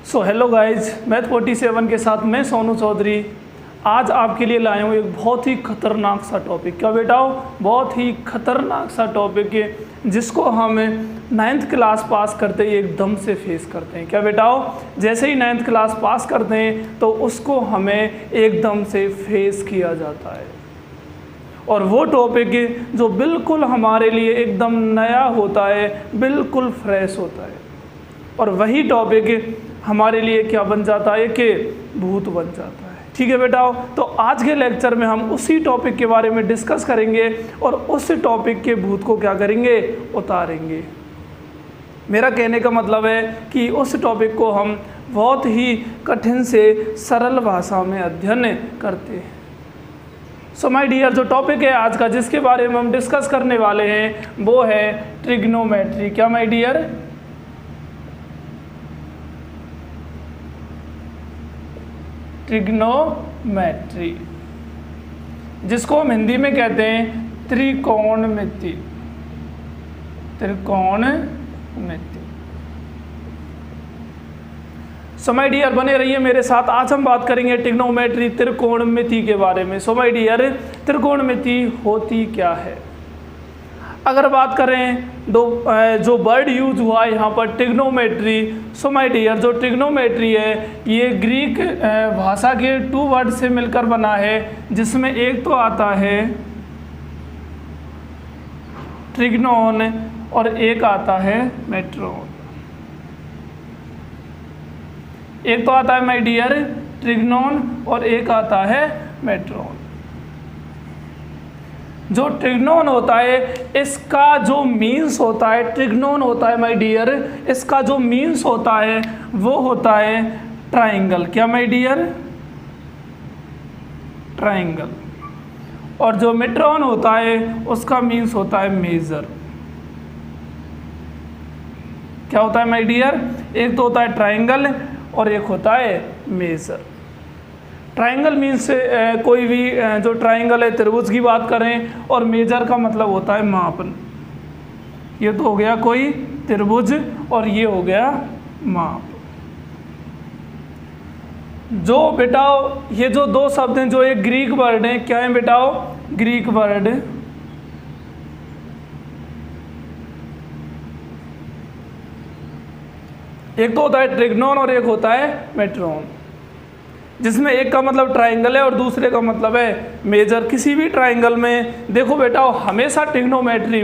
Hello guys, math 47 के साथ मैं सोनू चौधरी आज आपके लिए लाया हूँ एक बहुत ही खतरनाक सा टॉपिक। क्या बेटाओ, बहुत ही खतरनाक सा टॉपिक है जिसको हम 9th क्लास पास करते ही एकदम से फेस करते हैं। क्या बेटाओ, जैसे ही 9th क्लास पास करते हैं तो उसको हमें एकदम से फेस किया जाता है। और वो टॉपिक जो बिल्कुल हमारे लिए एकदम नया होता है, बिल्कुल फ्रेश होता है। और वही टॉपिक हमारे लिए क्या बन जाता है कि भूत बन जाता है। ठीक है बेटाओ, तो आज के लेक्चर में हम उसी टॉपिक के बारे में डिस्कस करेंगे और उस टॉपिक के भूत को क्या करेंगे, उतारेंगे। मेरा कहने का मतलब है कि उस टॉपिक को हम बहुत ही कठिन से सरल भाषा में अध्ययन करते हैं। सो माय डियर, जो टॉपिक है आज का जिसके बारे में हम डिस्कस करने वाले हैं वो है ट्रिग्नोमेट्री। क्या माय डियर, ट्रिग्नोमेट्री, जिसको हम हिंदी में कहते हैं त्रिकोणमिति। त्रिकोणमिति। सो माय डियर, बने रहिए मेरे साथ। आज हम बात करेंगे ट्रिग्नोमेट्री, त्रिकोणमिति के बारे में। सो माय डियर, त्रिकोणमिति होती क्या है? अगर बात करें जो वर्ड यूज हुआ है यहाँ पर ट्रिग्नोमेट्री, सो माय डियर, जो ट्रिग्नोमेट्री है ये ग्रीक भाषा के 2 वर्ड से मिलकर बना है, जिसमें एक तो आता है ट्रिग्नोन और एक आता है मेट्रोन। एक तो आता है माय डियर ट्रिग्नोन और एक आता है मेट्रोन। जो ट्रिग्नोन होता है इसका जो मीन्स होता है, ट्रिग्नोन होता है माय डियर, इसका जो मीन्स होता है वो होता है ट्राइंगल। क्या माय डियर, ट्राइंगल। और जो मेट्रोन होता है उसका मीन्स होता है मेजर। क्या होता है माय डियर, एक तो होता है ट्राइंगल और एक होता है मेजर। ट्राइंगल मीन्स कोई भी जो ट्राइंगल है त्रिभुज की बात करें, और मेजर का मतलब होता है मापन। ये तो हो गया कोई त्रिभुज और ये हो गया माप। जो बेटाओ ये जो 2 शब्द हैं, जो एक ग्रीक वर्ड है, क्या है बेटाओ, ग्रीक वर्ड। एक तो होता है ट्रिग्नोन और एक होता है मेट्रोन, जिसमें एक का मतलब ट्राइंगल है और दूसरे का मतलब है मेजर। किसी भी ट्राइंगल में देखो बेटा, हमेशा ट्रिग्नोमेट्री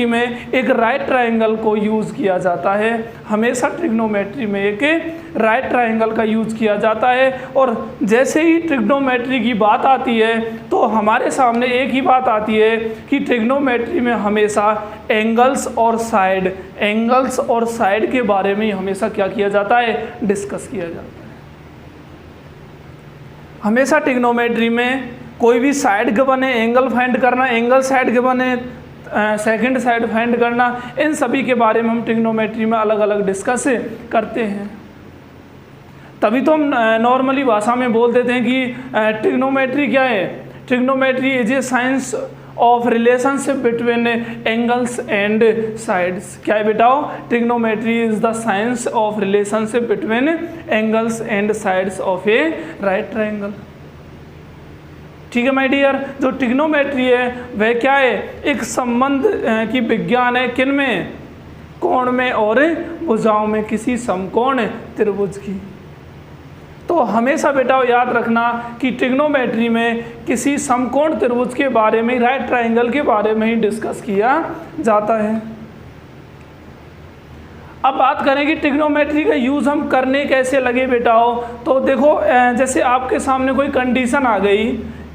में एक राइट ट्राइंगल को यूज़ किया जाता है। हमेशा ट्रिग्नोमेट्री में एक राइट ट्राइंगल का यूज़ किया जाता है। और जैसे ही ट्रिग्नोमेट्री की बात आती है तो हमारे सामने एक ही बात आती है कि ट्रिग्नोमेट्री में हमेशा एंगल्स और साइड के बारे में हमेशा क्या किया जाता है, डिस्कस किया जाता है। हमेशा ट्रिग्नोमेट्री में कोई भी साइड के बने एंगल फाइंड करना, एंगल साइड के बने सेकंड साइड फाइंड करना, इन सभी के बारे में हम ट्रिग्नोमेट्री में अलग अलग डिस्कस करते हैं। तभी तो हम नॉर्मली भाषा में बोल देते हैं कि ट्रिग्नोमेट्री क्या है। Trigonometry is a science of relationship between angles and sides. क्या है बेटाओ, trigonometry is the science of relationship between angles and sides of a right triangle. ठीक है माय डियर, जो ट्रिग्नोमेट्री है वह क्या है, एक संबंध की विज्ञान है। किन में, कोण में और भुजाओं में किसी समकोण त्रिभुज की। तो हमेशा बेटा याद रखना कि ट्रिग्नोमेट्री में किसी समकोण त्रिभुज के बारे में, राइट ट्राइंगल के बारे में ही डिस्कस किया जाता है। अब बात करें कि ट्रिग्नोमेट्री का यूज़ हम करने कैसे लगे बेटाओ। तो देखो, जैसे आपके सामने कोई कंडीशन आ गई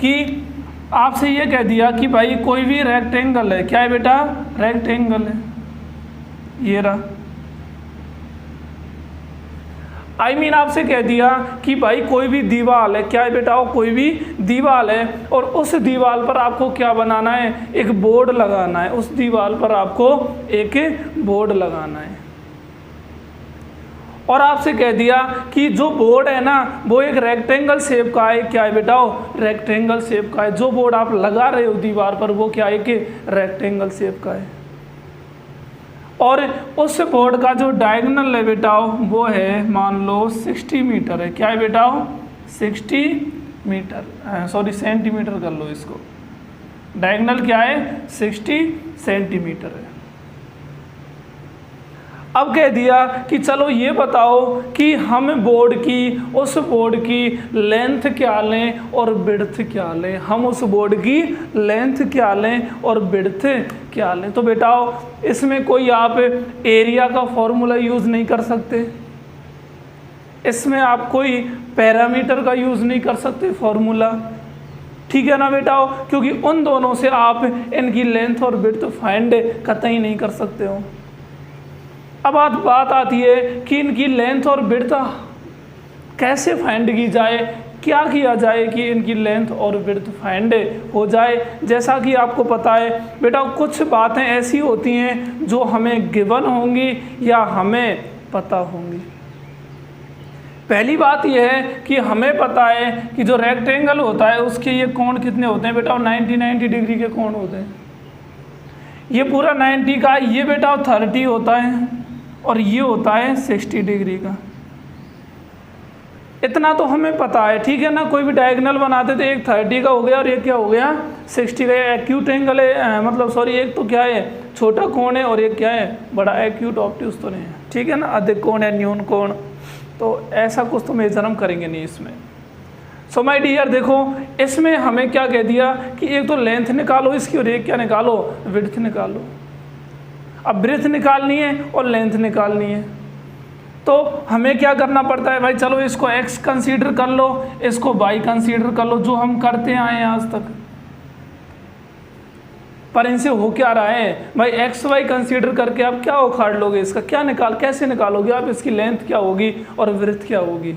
कि आपसे ये कह दिया कि भाई कोई भी रेक्टेंगल है। क्या है बेटा, रेक्टेंगल है, ये रहा। आपसे कह दिया कि भाई कोई भी दीवार है। क्या है बेटा, कोई भी दीवार है और उस दीवार पर आपको क्या बनाना है, एक बोर्ड लगाना है। उस दीवार पर आपको एक बोर्ड लगाना है। और आपसे कह दिया कि जो बोर्ड है ना वो एक रेक्टेंगल शेप का है। क्या है बेटा, रेक्टेंगल शेप का है। जो बोर्ड आप लगा रहे हो दीवार पर वो क्या है कि रेक्टेंगल शेप का है। और उस बोर्ड का जो डायगोनल है बेटाओ वो है मान लो 60 मीटर है। क्या है बेटाओ? 60 मीटर, सॉरी सेंटीमीटर कर लो इसको। डायगोनल क्या है? 60 सेंटीमीटर है। अब कह दिया कि चलो ये बताओ कि हम बोर्ड की, उस बोर्ड की लेंथ क्या लें और विड्थ क्या लें। हम उस बोर्ड की लेंथ क्या लें और विड्थ क्या लें। तो बेटाओ इसमें कोई आप एरिया का फॉर्मूला यूज़ नहीं कर सकते, इसमें आप कोई पैरामीटर का यूज़ नहीं कर सकते फॉर्मूला, ठीक है ना बेटाओ, क्योंकि उन दोनों से आप इनकी लेंथ और विड्थ फाइंड कतई नहीं कर सकते हो। अब बात आती है कि इनकी लेंथ और विड्थ कैसे फाइंड की जाए, क्या किया जाए कि इनकी लेंथ और विड्थ फाइंड हो जाए। जैसा कि आपको पता है बेटा, कुछ बातें ऐसी होती हैं जो हमें गिवन होंगी या हमें पता होंगी। पहली बात यह है कि हमें पता है कि जो रेक्टेंगल होता है उसके ये कोण कितने होते हैं बेटा? 90 डिग्री के कोण होते हैं। ये पूरा 90 का, ये बेटा 30 होता है और ये होता है 60 डिग्री का। इतना तो हमें पता है, ठीक है ना। कोई भी डायगोनल बनाते थे, एक 30 का हो गया और एक क्या हो गया? 60 का। एक्यूट एंगल है, मतलब सॉरी, एक तो क्या है? छोटा कोण है और एक क्या है? बड़ा। एक्यूट ऑब्ट्यूस तो नहीं है, ठीक है ना। अधिक कोण है, न्यून कोण, तो ऐसा कुछ तो मेजर हम करेंगे नहीं इसमें। सो माय डियर देखो, इसमें हमें क्या कह दिया कि एक तो लेंथ निकालो इसकी और एक क्या निकालो? विड्थ निकालो। अब विड्थ निकालनी है और लेंथ निकालनी है, तो हमें क्या करना पड़ता है भाई? चलो इसको x कंसीडर कर लो, इसको y कंसीडर कर लो, जो हम करते आए हैं आज तक। पर इनसे हो क्या रहा है भाई? एक्स वाई कंसीडर करके आप क्या उखाड़ लोगे? इसका क्या कैसे निकालोगे आप? इसकी लेंथ क्या होगी और विड्थ क्या होगी?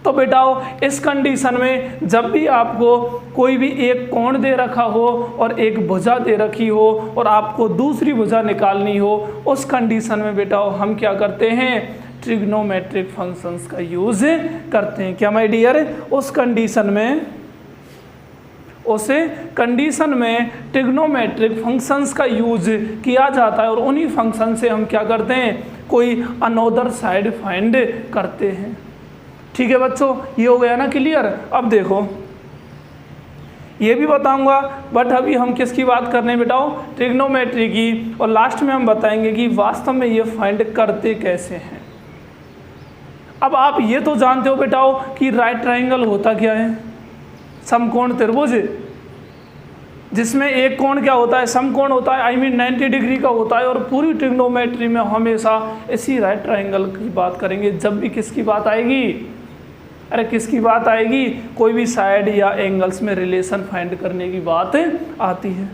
तो बेटाओ इस कंडीशन में जब भी आपको कोई भी एक कोण दे रखा हो और एक भुजा दे रखी हो और आपको दूसरी भुजा निकालनी हो, उस कंडीशन में बेटाओ हम क्या करते हैं? ट्रिग्नोमेट्रिक फंक्शंस का यूज करते हैं। क्या माय डियर? उस कंडीशन में ट्रिग्नोमेट्रिक फंक्शंस का यूज किया जाता है और उन्हीं फंक्शन से हम क्या करते हैं? कोई अनोदर साइड फाइंड करते हैं। ठीक है बच्चों, ये हो गया ना क्लियर। अब देखो ये भी बताऊंगा, बट अभी हम किसकी बात करने हैं बेटाओ? ट्रिग्नोमेट्री की। और लास्ट में हम बताएंगे कि वास्तव में ये फाइंड करते कैसे हैं। अब आप ये तो जानते हो बेटाओ कि राइट ट्रायंगल होता क्या है? समकोण त्रिभुज, जिसमें एक कोण क्या होता है? समकोण होता है, आई मीन 90 डिग्री का होता है। और पूरी ट्रिग्नोमेट्री में हमेशा इसी राइट ट्रायंगल की बात करेंगे जब भी किसकी बात आएगी। अरे किसकी बात आएगी? कोई भी साइड या एंगल्स में रिलेशन फाइंड करने की बात आती है।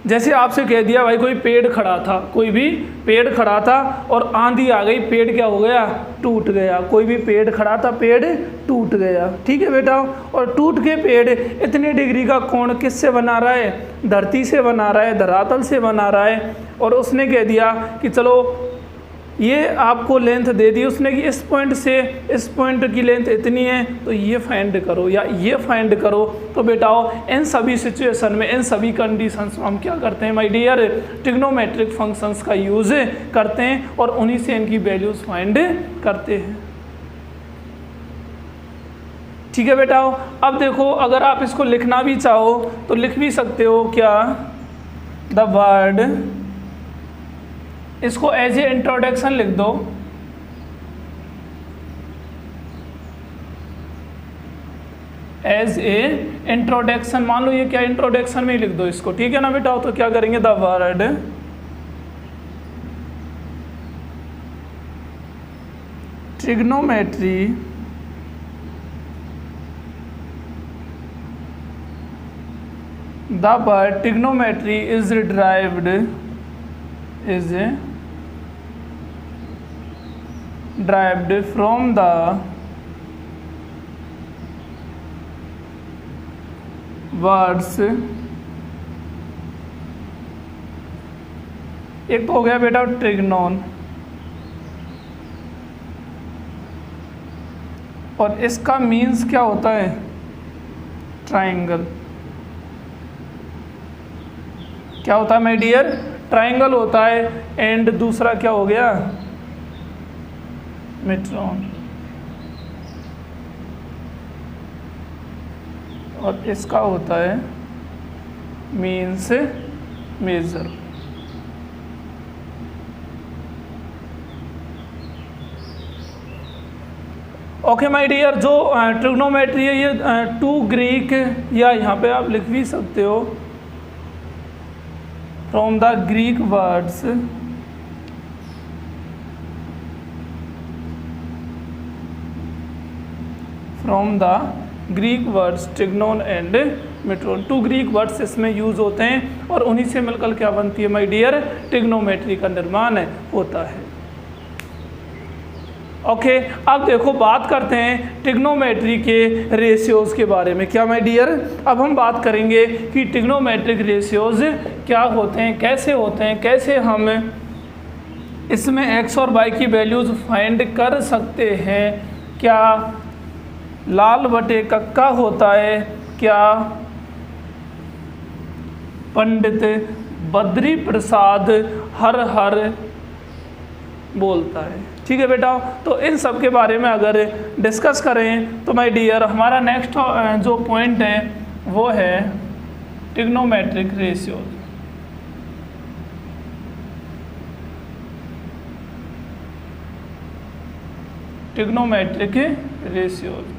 जैसे आपसे कह दिया भाई कोई पेड़ खड़ा था, कोई भी पेड़ खड़ा था और आंधी आ गई, पेड़ क्या हो गया? टूट गया। कोई भी पेड़ खड़ा था, पेड़ टूट गया, ठीक है बेटा। और टूट के पेड़ इतने डिग्री का कोण किससे बना रहा है? धरती से बना रहा है, धरातल से बना रहा है। और उसने कह दिया कि चलो ये आपको लेंथ दे दी उसने कि इस पॉइंट से इस पॉइंट की लेंथ इतनी है, तो ये फाइंड करो या ये फाइंड करो। तो बेटाओ इन सभी सिचुएशन में, इन सभी कंडीशंस में हम क्या करते हैं माय डियर? ट्रिग्नोमेट्रिक फंक्शंस का यूज़ करते हैं और उन्हीं से इनकी वैल्यूज़ फाइंड करते हैं। ठीक है बेटाओ। अब देखो अगर आप इसको लिखना भी चाहो तो लिख भी सकते हो। क्या? द वर्ड, इसको एज ए इंट्रोडक्शन लिख दो। एज ए इंट्रोडक्शन, मान लो ये क्या इंट्रोडक्शन में ही लिख दो इसको, ठीक है ना बेटा। तो क्या करेंगे? The word trigonometry the word trigonometry is derived from the words, एक तो हो गया बेटा ट्रिग्नोन, और इसका मीन्स क्या होता है? ट्राइंगल। क्या क्या होता है माय डियर, ट्राइंगल होता है, एंड दूसरा क्या हो गया, मेट्रॉन, और इसका होता है means measure. Okay my dear, जो ट्रिग्नोमेट्री है ये टू ग्रीक, या यहाँ पे आप लिख भी सकते हो from the Greek words trigonon and metron. Two Greek words इसमें यूज होते हैं और उन्हीं से मिलकर क्या बनती है माय डियर, ट्रिग्नोमेट्री का निर्माण होता है। ओके, अब देखो बात करते हैं ट्रिग्नोमेट्री के रेशियोज के बारे में। क्या माय डियर, अब हम बात करेंगे कि ट्रिग्नोमेट्रिक रेशियोज क्या होते हैं, कैसे होते हैं, कैसे हम इसमें एक्स और वाई की वैल्यूज फाइंड कर सकते हैं। क्या लाल बटे कक्का होता है, क्या पंडित बद्री प्रसाद हर हर बोलता है। ठीक है बेटा, तो इन सब के बारे में अगर डिस्कस करें तो माय डियर हमारा नेक्स्ट जो पॉइंट है वो है trigonometric ratios. Trigonometric ratios.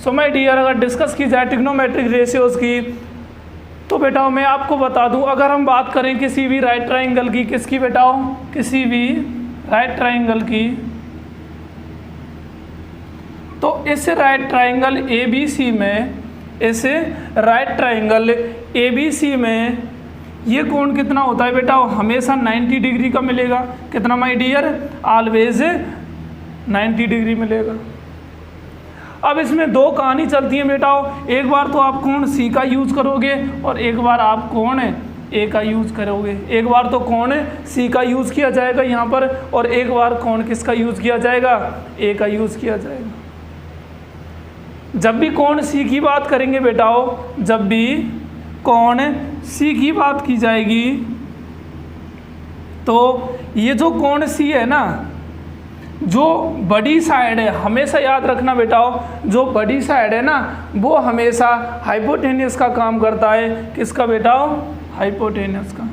So my dear, अगर डिस्कस की जाए ट्रिग्नोमेट्रिक रेशियोज की तो बेटा मैं आपको बता दूं, अगर हम बात करें किसी भी राइट ट्राइंगल की, किसकी बेटाओ, किसी भी राइट ट्राइंगल की, तो इस राइट ट्राइंगल ABC में, इस राइट ट्राइंगल ABC में ये कोण कितना होता है बेटा, हमेशा 90 डिग्री का मिलेगा। कितना माय डियर, ऑलवेज 90 डिग्री मिलेगा। अब इसमें दो कहानी चलती है बेटा, एक बार तो आप कोण C का यूज करोगे और एक बार आप कोण A का यूज करोगे। एक बार तो कोण C का यूज किया जाएगा यहाँ पर और एक बार कोण किसका यूज किया जाएगा, A का यूज किया जाएगा। जब भी कोण C की बात करेंगे बेटाओ, जब भी कोण C की बात की जाएगी तो ये जो कोण C है ना, जो बड़ी साइड है, हमेशा याद रखना बेटाओ, जो बड़ी साइड है ना वो हमेशा हाइपोटेनियस का काम करता है। किसका बेटाओ, हाइपोटेनियस का।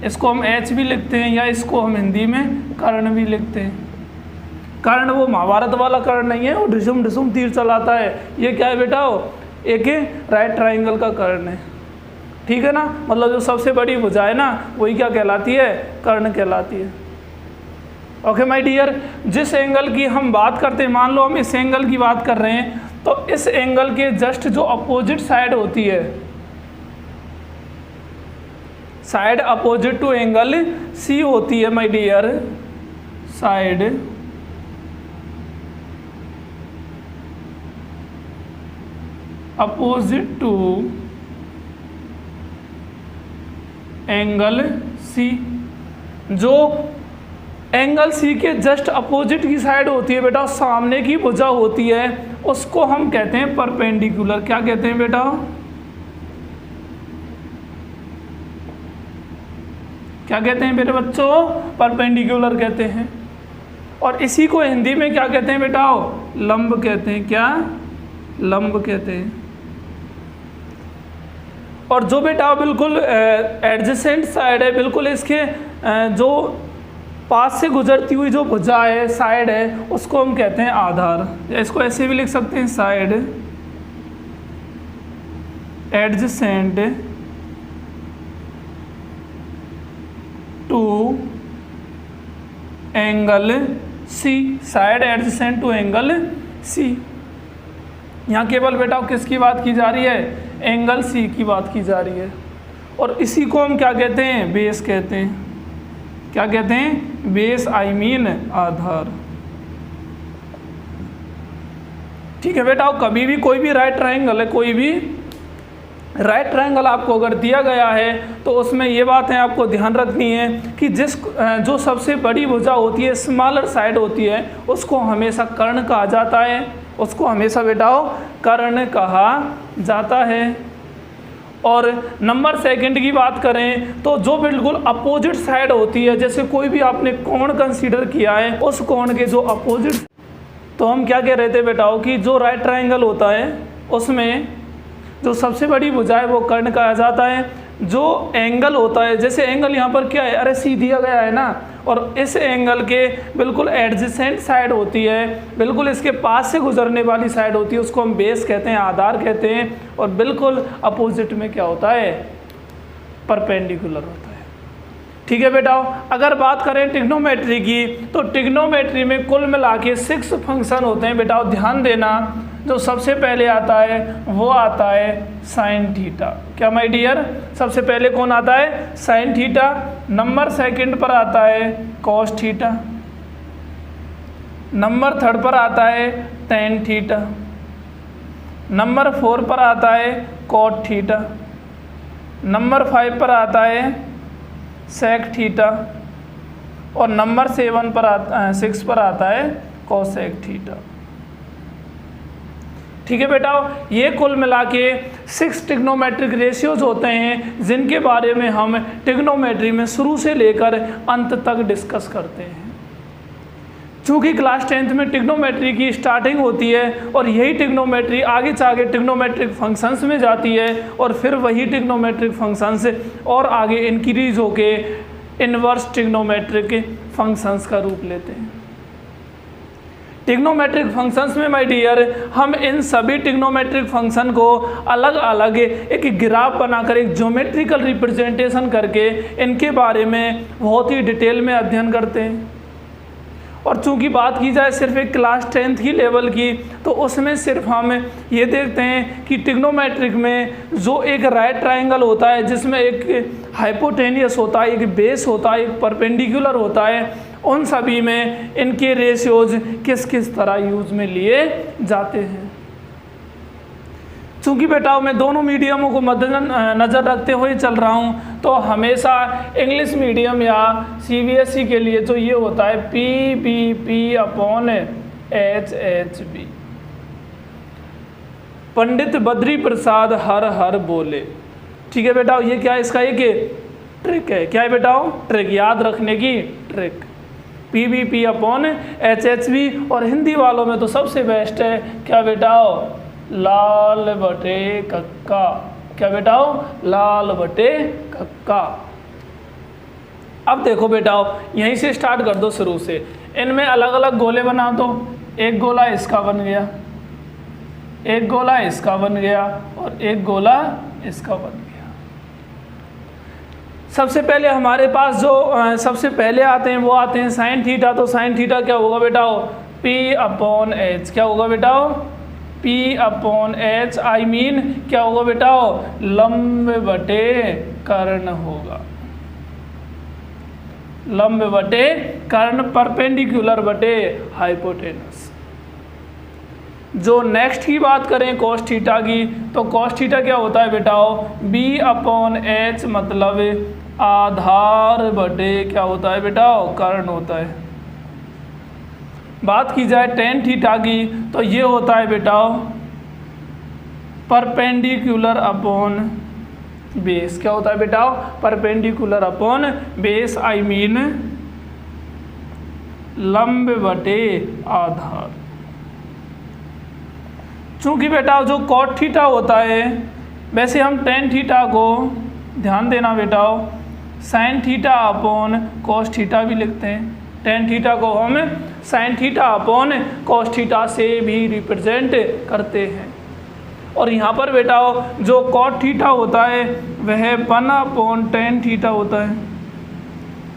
इसको हम H भी लिखते हैं या इसको हम हिंदी में कर्ण भी लिखते हैं। कर्ण वो महाभारत वाला कर्ण नहीं है, वो ढिसुम ढिसुम तीर चलाता है। ये क्या है बेटाओ, एक राइट ट्राइंगल का कर्ण है। ठीक है ना, मतलब जो सबसे बड़ी भुजा है ना वही क्या कहलाती है, कर्ण कहलाती है। ओके माय डियर, जिस एंगल की हम बात करते हैं, मान लो हम इस एंगल की बात कर रहे हैं, तो इस एंगल के जस्ट जो अपोजिट साइड होती है, side opposite to angle C होती है my dear, side opposite to angle C, जो एंगल C के जस्ट अपोजिट की साइड होती है बेटा, सामने की भुजा होती है, उसको हम कहते हैं परपेंडिकुलर। क्या कहते हैं बेटा, क्या कहते हैं मेरे बच्चों, परपेंडिकुलर कहते हैं। और इसी को हिंदी में क्या कहते हैं बेटा, लंब कहते हैं। क्या, लंब कहते हैं। और जो बेटा बिल्कुल एडजेसेंट साइड है, बिल्कुल इसके जो पास से गुजरती हुई जो भुजा है, साइड है, उसको हम कहते हैं आधार। या इसको ऐसे भी लिख सकते हैं, side adjacent to angle C, side adjacent to angle C। यहाँ केवल बेटा किसकी बात की जा रही है, एंगल C की बात की जा रही है। और इसी को हम क्या कहते हैं, बेस कहते हैं। क्या कहते हैं, बेस, आई मीन आधार। ठीक है बेटा, कभी भी कोई भी राइट ट्राइंगल है, कोई भी राइट ट्रायंगल आपको अगर दिया गया है तो उसमें ये बातें आपको ध्यान रखनी है कि जो सबसे बड़ी भुजा होती है, स्मॉलर साइड होती है, उसको हमेशा कर्ण कहा जाता है। उसको हमेशा बेटाओ कर्ण कहा जाता है। और नंबर सेकंड की बात करें तो जो बिल्कुल अपोजिट साइड होती है, जैसे कोई भी आपने कोण कंसीडर किया है, उस कोण के जो अपोजिट, तो हम क्या कह रहे थे बेटाओ कि जो राइट ट्रायंगल होता है उसमें जो सबसे बड़ी भुजा है वो कर्ण कहा जाता है। जो एंगल होता है, जैसे एंगल यहाँ पर क्या है, अरे सी दिया गया है ना, और इस एंगल के बिल्कुल एडजेसेंट साइड होती है, बिल्कुल इसके पास से गुजरने वाली साइड होती है, उसको हम बेस कहते हैं, आधार कहते हैं। और बिल्कुल अपोजिट में क्या होता है, परपेंडिकुलर होता है। ठीक है बेटा, अगर बात करें ट्रिग्नोमेट्री की, तो ट्रिग्नोमेट्री में कुल मिला के 6 फंक्शन होते हैं बेटा, ध्यान देना। जो सबसे पहले आता है वो आता है साइन थीटा। क्या माय डियर, सबसे पहले कौन आता है, साइन थीटा। नंबर सेकंड पर आता है कॉस थीटा। नंबर थर्ड पर आता है टेन थीटा। नंबर 4 पर आता है कॉट थीटा। नंबर 5 पर आता है सेक थीटा। और नंबर 6 पर आता है कोसेक थीटा। ठीक है बेटा, ये कुल मिला के 6 ट्रिग्नोमेट्रिक रेशियोज होते हैं जिनके बारे में हम ट्रिग्नोमेट्री में शुरू से लेकर अंत तक डिस्कस करते हैं। चूँकि क्लास 10th में ट्रिग्नोमेट्री की स्टार्टिंग होती है और यही ट्रिग्नोमेट्री आगे जाके ट्रिग्नोमेट्रिक फंक्शंस में जाती है और फिर वही ट्रिग्नोमेट्रिक फंक्शंस और आगे इंक्रीज होके इनवर्स ट्रिग्नोमेट्रिक फंक्शंस का रूप लेते हैं। ट्रिग्नोमेट्रिक फंक्शंस में माय डियर हम इन सभी ट्रिग्नोमेट्रिक फंक्शन को अलग अलग एक ग्राफ बनाकर एक ज्योमेट्रिकल रिप्रेजेंटेशन करके इनके बारे में बहुत ही डिटेल में अध्ययन करते हैं। और चूंकि बात की जाए सिर्फ एक क्लास 10th की लेवल की, तो उसमें सिर्फ हम ये देखते हैं कि ट्रिग्नोमेट्रिक में जो एक राइट ट्रायंगल होता है जिसमें एक हाइपोटेनियस होता है, एक बेस होता है, एक परपेंडिकुलर होता है, उन सभी में इनके रेशियोज किस किस तरह यूज में लिए जाते हैं। चूँकि बेटा मैं दोनों मीडियमों को मद्देनज़र रखते हुए चल रहा हूँ, तो हमेशा इंग्लिश मीडियम या CBSE के लिए जो ये होता है PBP/HHB, पंडित बद्री प्रसाद हर हर बोले। ठीक है बेटा, ये क्या है, इसका एक ट्रिक है। क्या है बेटा, ट्रिक, याद रखने की ट्रिक। PBP/HHB। और हिंदी वालों में तो सबसे बेस्ट है क्या बेटा, लाल बटे कक्का। क्या बेटा, लाल बटे कक्का। अब देखो बेटा, यहीं से स्टार्ट कर दो शुरू से। इनमें अलग अलग गोले बना दो। एक गोला इसका बन गया, एक गोला इसका बन गया और एक गोला इसका बन गया। सबसे पहले हमारे पास जो सबसे पहले आते हैं वो आते हैं साइन थीटा। तो साइन थीटा क्या होगा बेटा, P/H। क्या होगा बेटा, P/H, आई मीन क्या होगा बेटा, लंब बटे कर्ण होगा। लंब बटे कर्ण, परपेंडिकुलर बटे हाइपोटेनस। जो नेक्स्ट की बात करें कॉस थीटा की, तो कॉस थीटा क्या होता है बेटा, B/H मतलब आधार बटे क्या होता है बेटा, कर्ण होता है। बात की जाए टेन थीटा की, तो ये होता है बेटा परपेंडिकुलर अपॉन बेस। क्या होता है बेटा, perpendicular upon base, I mean लंब बटे आधार। चूंकि बेटा जो कॉट थीटा होता है, वैसे हम टेन थीटा को, ध्यान देना बेटा, sine theta upon cos theta भी लिखते हैं। टेन थीटा को हम sine theta upon cos theta से भी रिप्रेजेंट करते हैं। और यहाँ पर बेटा जो कॉट थीटा होता है वह 1/10 थीटा होता है,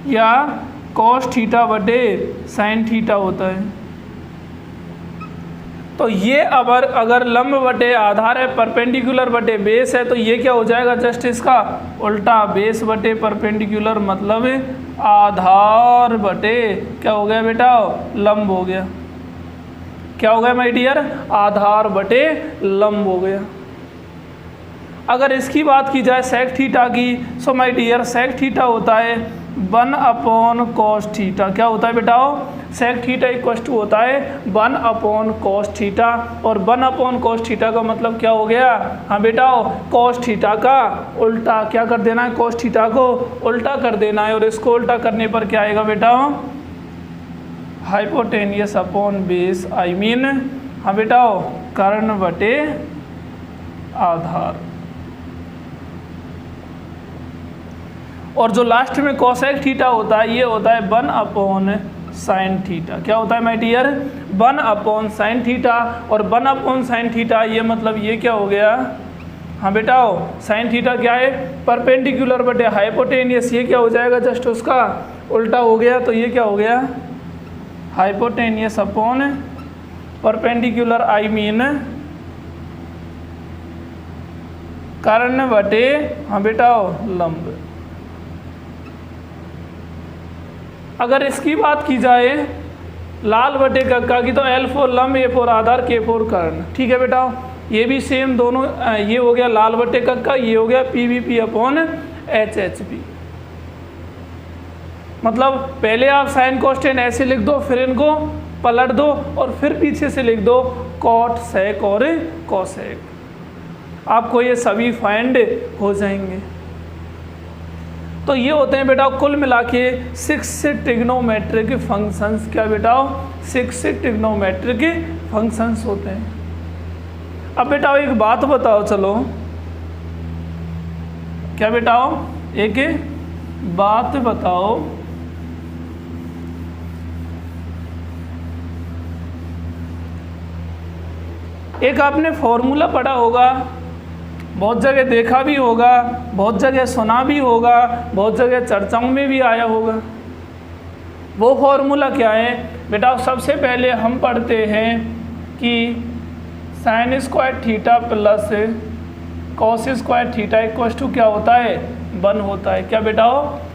या कॉस थीटा बटे साइन थीटा होता है। तो ये अगर लंब बटे आधार है, परपेंडिकुलर बटे बेस है, तो ये क्या हो जाएगा, जस्ट इसका उल्टा, बेस बटे परपेंडिकुलर मतलब आधार बटे क्या हो गया बेटा, लंब हो गया। क्या हो गया माय डियर, आधार बटे लंब हो गया। अगर इसकी बात की जाए सेक थीटा की, so my dear sec theta होता है 1 अपॉन कॉस थीटा। क्या होता है बेटाओ? सेक थीटा इक्वल टू होता है 1 अपॉन कॉस थीटा। और 1 अपॉन कॉस थीटा का मतलब क्या हो गया? हाँ बेटाओ, कॉस थीटा का उल्टा क्या कर देना है? कॉस थीटा को उल्टा कर देना है। और इसको उल्टा करने पर क्या आएगा बेटाओ? Hypotenuse upon base, I mean हाँ बेटाओ कर्ण बटे आधार। और जो लास्ट में कोसेक थीटा होता है ये होता है 1 अपॉन साइन थीटा। क्या होता है my dear? 1 upon sine theta. और 1 अपॉन साइन थीटा ये मतलब ये क्या हो गया? हाँ बेटाओ साइन थीटा क्या है? परपेंडिकुलर बटे हाइपोटेनियस। ये क्या हो जाएगा? जस्ट उसका उल्टा हो गया। तो ये क्या हो गया? Hypotenuse upon perpendicular, I mean कर्ण बटे हाँ बेटाओ लंब। अगर इसकी बात की जाए लाल बटे कक्का की, तो L फोर लंब, A फोर आधार, K फोर कर्ण। ठीक है बेटा, ये भी सेम दोनों, ये हो गया लाल बटे कक्का, ये हो गया PVP अपॉन HHP। मतलब पहले आप साइन कोस्टेन ऐसे लिख दो, फिर इनको पलट दो और फिर पीछे से लिख दो कॉट सेक और कोसेक। आपको ये सभी फाइंड हो जाएंगे। तो ये होते हैं बेटा कुल मिला के 6 ट्रिग्नोमेट्रिक फंक्शंस। क्या बेटा? 6 ट्रिग्नोमेट्रिक फंक्शंस होते हैं। अब बेटा एक बात बताओ, चलो क्या बेटाओ? एक बात बताओ, एक आपने फॉर्मूला पढ़ा होगा, बहुत जगह देखा भी होगा, बहुत जगह सुना भी होगा, बहुत जगह चर्चाओं में भी आया होगा। वो फॉर्मूला क्या है बेटा? सबसे पहले हम पढ़ते हैं कि sine square theta plus cos square theta equal to क्या होता है? 1 होता है। क्या बेटा?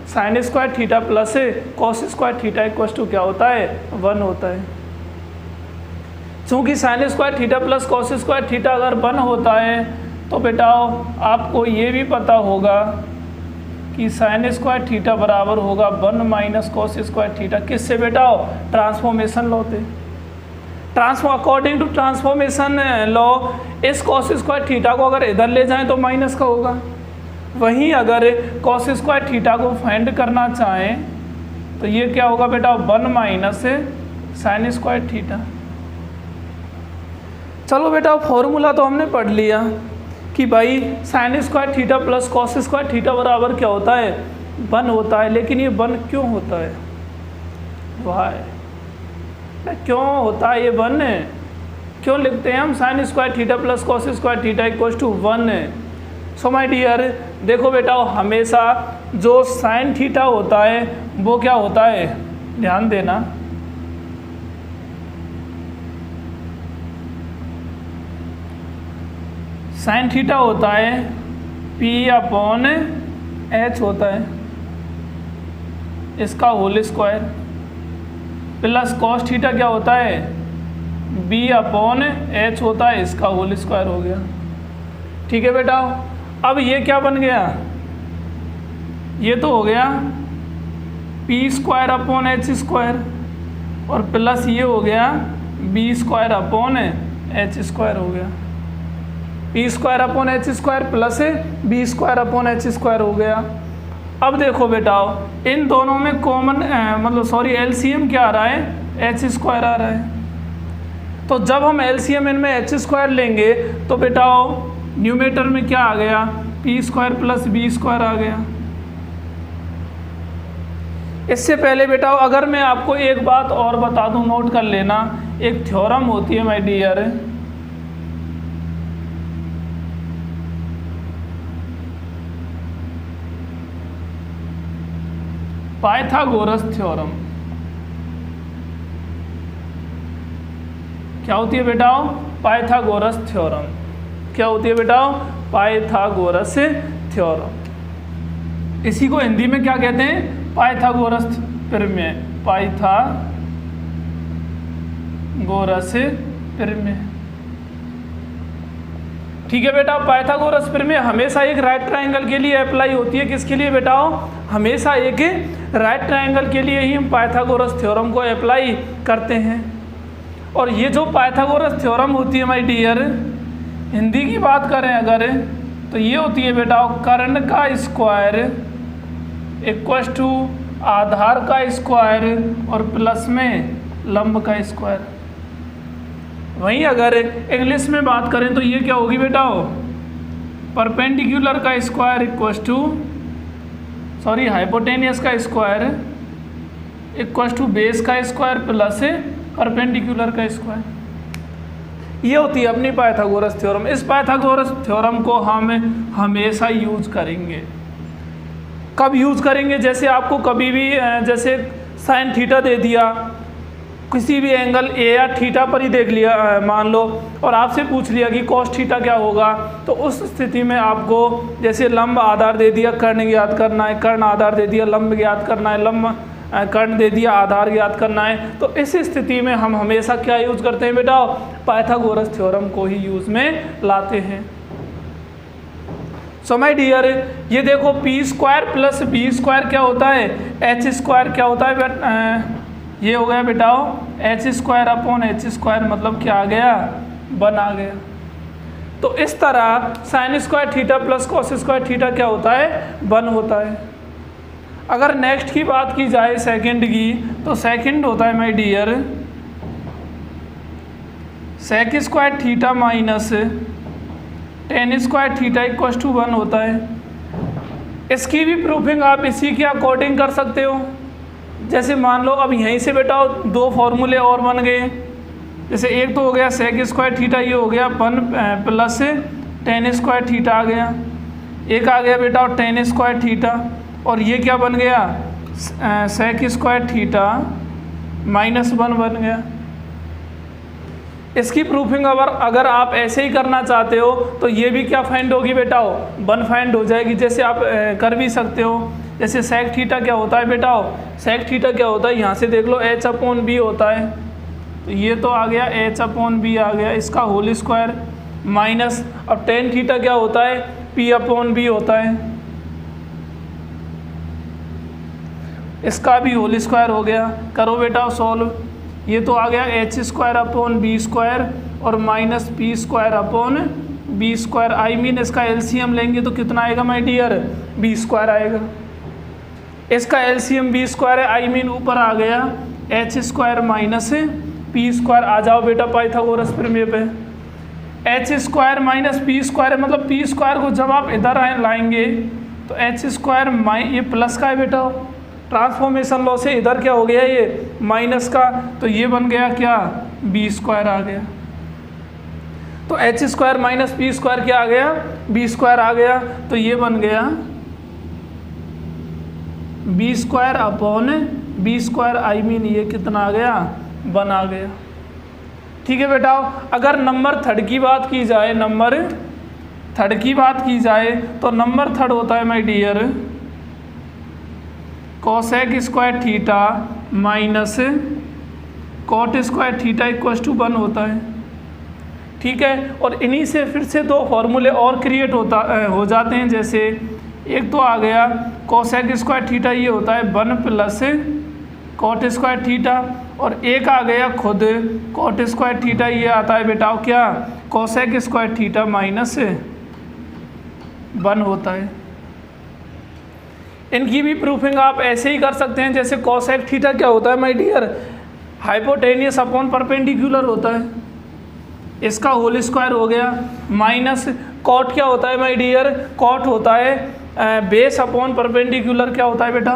Sine square theta plus cos square theta equal to क्या होता है? 1 होता है। चूँकि sine square theta plus cos square theta अगर 1 होता है तो बेटा आपको ये भी पता होगा कि साइन स्क्वायर थीटा बराबर होगा 1 माइनस कॉस स्क्वायर थीटा। किससे बेटा? ट्रांसफॉर्मेशन लॉ से। अकॉर्डिंग टू ट्रांसफॉर्मेशन लॉ इस कॉस स्क्वायर थीटा को अगर इधर ले जाएं तो माइनस का होगा, वहीं अगर कॉस स्क्वायर थीटा को फाइंड करना चाहें तो ये क्या होगा बेटा? 1 माइनस साइन स्क्वायर थीटा। चलो बेटा फॉर्मूला तो हमने पढ़ लिया कि भाई sign square theta plus cos square theta बराबर क्या होता है? 1 होता है। लेकिन ये 1 क्यों होता है? वाई क्यों होता है ये 1? क्यों लिखते हैं हम sine square theta plus cos square theta equal to 1? So my dear देखो बेटा, हमेशा जो साइन थीटा होता है वो क्या होता है? ध्यान देना, साइन थीटा होता है P अपॉन H होता है, इसका whole square, plus cos theta क्या होता है? B अपॉन H होता है, इसका होल स्क्वायर हो गया। ठीक है बेटा, अब ये क्या बन गया? ये तो हो गया P square upon H square और प्लस ये हो गया B square upon H square हो गया। P square upon H square plus B square upon H square हो गया। अब देखो बेटा इन दोनों में कॉमन मतलब सॉरी LCM क्या आ रहा है? H स्क्वायर आ रहा है। तो जब हम LCM इनमें H स्क्वायर लेंगे तो बेटा न्यूमेटर में क्या आ गया? P square plus B square आ गया। इससे पहले बेटा अगर मैं आपको एक बात और बता दूं, नोट कर लेना, एक थ्योरम होती है माय डियर, पाइथागोरस थ्योरम। क्या होती है बेटा? Pythagoras theorem. क्या होती है बेटा? Pythagoras theorem. इसी को हिंदी में क्या कहते हैं? पाइथागोरस प्रमेय। पाइथागोरस प्रमेय। ठीक है बेटा, पाइथागोरस प्रमेय हमेशा एक राइट ट्रायंगल के लिए अप्लाई होती है। किसके लिए बेटाओ? हमेशा एक राइट ट्रायंगल के लिए ही हम पाइथागोरस थ्योरम को अप्लाई करते हैं। और ये जो पाइथागोरस थ्योरम होती है माय डियर, हिंदी की बात करें अगर, तो ये होती है बेटाओ कर्ण का स्क्वायर इक्वल्स टू आधार का स्क्वायर और प्लस में लंब का स्क्वायर। वहीं अगर इंग्लिश में बात करें तो ये क्या होगी बेटाओ? परपेंडिकुलर का स्क्वायर इक्वल्स टू हाइपोटेनियस का स्क्वायर इक्वल्स टू बेस का स्क्वायर प्लस परपेंडिकुलर का स्क्वायर। ये होती है अपनी पाइथागोरस थ्योरम। इस पाइथागोरस थ्योरम को हम हमेशा यूज करेंगे। कब यूज करेंगे? जैसे आपको कभी भी जैसे साइन थीटा दे दिया, किसी भी एंगल ए या थीटा पर ही देख लिया मान लो, और आपसे पूछ लिया कि कॉस थीटा क्या होगा, तो उस स्थिति में आपको जैसे लंब आधार दे दिया, कर्ण ज्ञात करना है, कर्ण आधार दे दिया, लंब ज्ञात करना है, लंब कर्ण दे दिया, आधार ज्ञात करना है। तो इस स्थिति में हम हमेशा क्या यूज करते हैं बेटा? पाइथागोरस थ्योरम को ही यूज में लाते हैं। सो माय डियर, ये देखो P square plus B square क्या होता है? एच स्क्वायर क्या होता है? ये हो गया बेटाओ H square upon H square, मतलब क्या आ गया? 1 आ गया। तो इस तरह sign square theta plus cos square theta क्या होता है? 1 होता है। अगर नेक्स्ट की बात की जाए सेकंड की, तो सेकंड होता है my dear sec square theta minus tan square theta equal to 1 होता है। इसकी भी प्रूफिंग आप इसी के अकॉर्डिंग कर सकते हो। जैसे मान लो अब यहीं से बेटा 2 फॉर्मूले और बन गए। जैसे एक तो हो गया सेक स्क्वायर थीटा, ये हो गया 1 प्लस टेन स्क्वायर थीटा आ गया। एक आ गया बेटा टेन स्क्वायर थीटा, और ये क्या बन गया? सेक स्क्वायर थीटा माइनस 1 बन गया। इसकी प्रूफिंग अगर आप ऐसे ही करना चाहते हो तो ये भी क्या फाइंड होगी बेटा? 1 फाइंड हो जाएगी। जैसे आप कर भी सकते हो। जैसे सेक थीटा क्या होता है बेटा? सेक थीटा क्या होता है? यहाँ से देख लो एच अपॉन बी होता है। तो ये तो आ गया एच अपॉन बी आ गया, इसका होल स्क्वायर माइनस, अब टेन थीटा क्या होता है? पी अपॉन बी होता है, इसका भी होल स्क्वायर हो गया। करो बेटा सॉल्व। ये तो आ गया H square upon B square और minus P square upon B square. I mean इसका एलसीएम लेंगे तो कितना आएगा माय डियर? बी स्क्वायर आएगा। इसका एलसीएम बी स्क्वायर है, आई मीन ऊपर आ गया H square minus P square. आ जाओ बेटा पाइथागोरस प्रमेय पे। H square minus P square है, मतलब पी स्क्वायर को जब आप इधर लाएंगे तो एच स्क्वायर ये प्लस का है बेटा, ट्रांसफॉर्मेशन लॉ से इधर क्या हो गया? ये माइनस का, तो ये बन गया क्या? बी स्क्वायर आ गया। तो H square minus P square क्या आ गया? बी स्क्वायर आ गया। तो ये बन गया B square upon B square, I mean ये कितना आ गया? 1 आ गया। ठीक है बेटा, अगर नंबर थर्ड की बात की जाए, नंबर थर्ड की बात की जाए तो नंबर थर्ड होता है my dear cosec square theta minus cot square theta equal to 1 होता है। ठीक है, और इन्हीं से फिर से 2 फॉर्मूले और क्रिएट हो जाते हैं। जैसे एक तो आ गया कोसेक स्क्वायर थीटा, ये होता है 1 प्लस कॉट स्क्वायर थीटा, और एक आ गया खुद कॉट स्क्वायर थीटा, ये आता है बेटा क्या? कोसेक स्क्वायर थीटा माइनस 1 होता है। इनकी भी प्रूफिंग आप ऐसे ही कर सकते हैं। जैसे कोसेक थीटा क्या होता है my dear? Hypotenuse upon perpendicular होता है, इसका होल स्क्वायर हो गया, माइनस कॉट क्या होता है माय डियर? कॉट होता है बेस अपॉन परपेंडिकुलर, क्या होता है बेटा?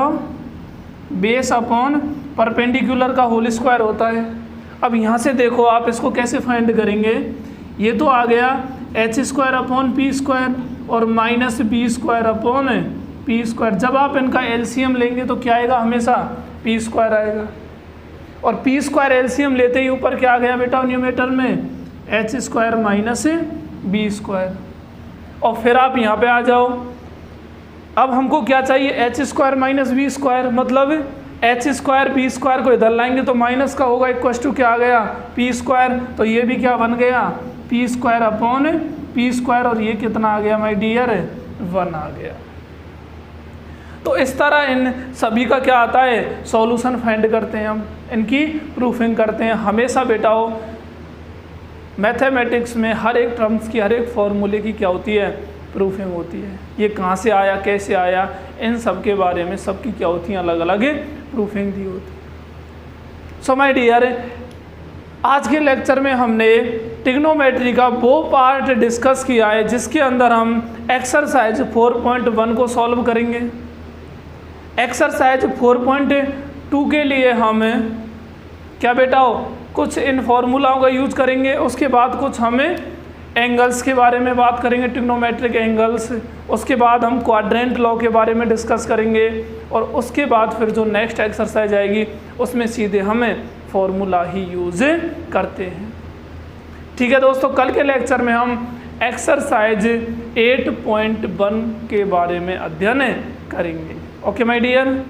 बेस अपॉन परपेंडिकुलर का होल स्क्वायर होता है। अब यहाँ से देखो आप इसको कैसे फाइंड करेंगे। ये तो आ गया H square upon P square और minus B square upon P square. जब आप इनका एलसीएम लेंगे तो क्या आएगा? हमेशा पी स्क्वायर आएगा। और पी स्क्वायर एलसीएम लेते ही ऊपर क्या आ गया बेटा? न्यूमेटर में H square minus B square. और फिर आप यहाँ पे आ जाओ। अब हमको क्या चाहिए? H square minus B square, मतलब एच स्क्वायर बी स्क्वायर को इधर लाएंगे तो माइनस का होगा, इक्वल टू क्या आ गया? P square. तो ये भी क्या बन गया? P square upon P square और ये कितना आ गया माय डियर 1 आ गया। तो इस तरह इन सभी का क्या आता है सॉल्यूशन फाइंड करते हैं, हम इनकी प्रूफिंग करते हैं। हमेशा बेटाओ मैथमेटिक्स में हर एक टर्म्स की हर एक फॉर्मूले की क्या होती है प्रूफिंग होती है। ये कहाँ से आया कैसे आया इन सब के बारे में सबकी क्या होती है अलग अलग प्रूफिंग दी होती है। सो माय डियर आज के लेक्चर में हमने ट्रिग्नोमेट्री का वो पार्ट डिस्कस किया है जिसके अंदर हम एक्सरसाइज 4.1 को सॉल्व करेंगे। एक्सरसाइज 4.2 के लिए हम क्या बेटाओ कुछ इन फॉर्मूलाओं का यूज करेंगे। उसके बाद कुछ हमें एंगल्स के बारे में बात करेंगे, ट्रिग्नोमेट्रिक एंगल्स। उसके बाद हम क्वाड्रेंट लॉ के बारे में डिस्कस करेंगे और उसके बाद फिर जो नेक्स्ट एक्सरसाइज आएगी उसमें सीधे हमें फॉर्मूला ही यूज करते हैं। ठीक है दोस्तों, कल के लेक्चर में हम एक्सरसाइज 8.1 के बारे में अध्ययन करेंगे। Okay my dear.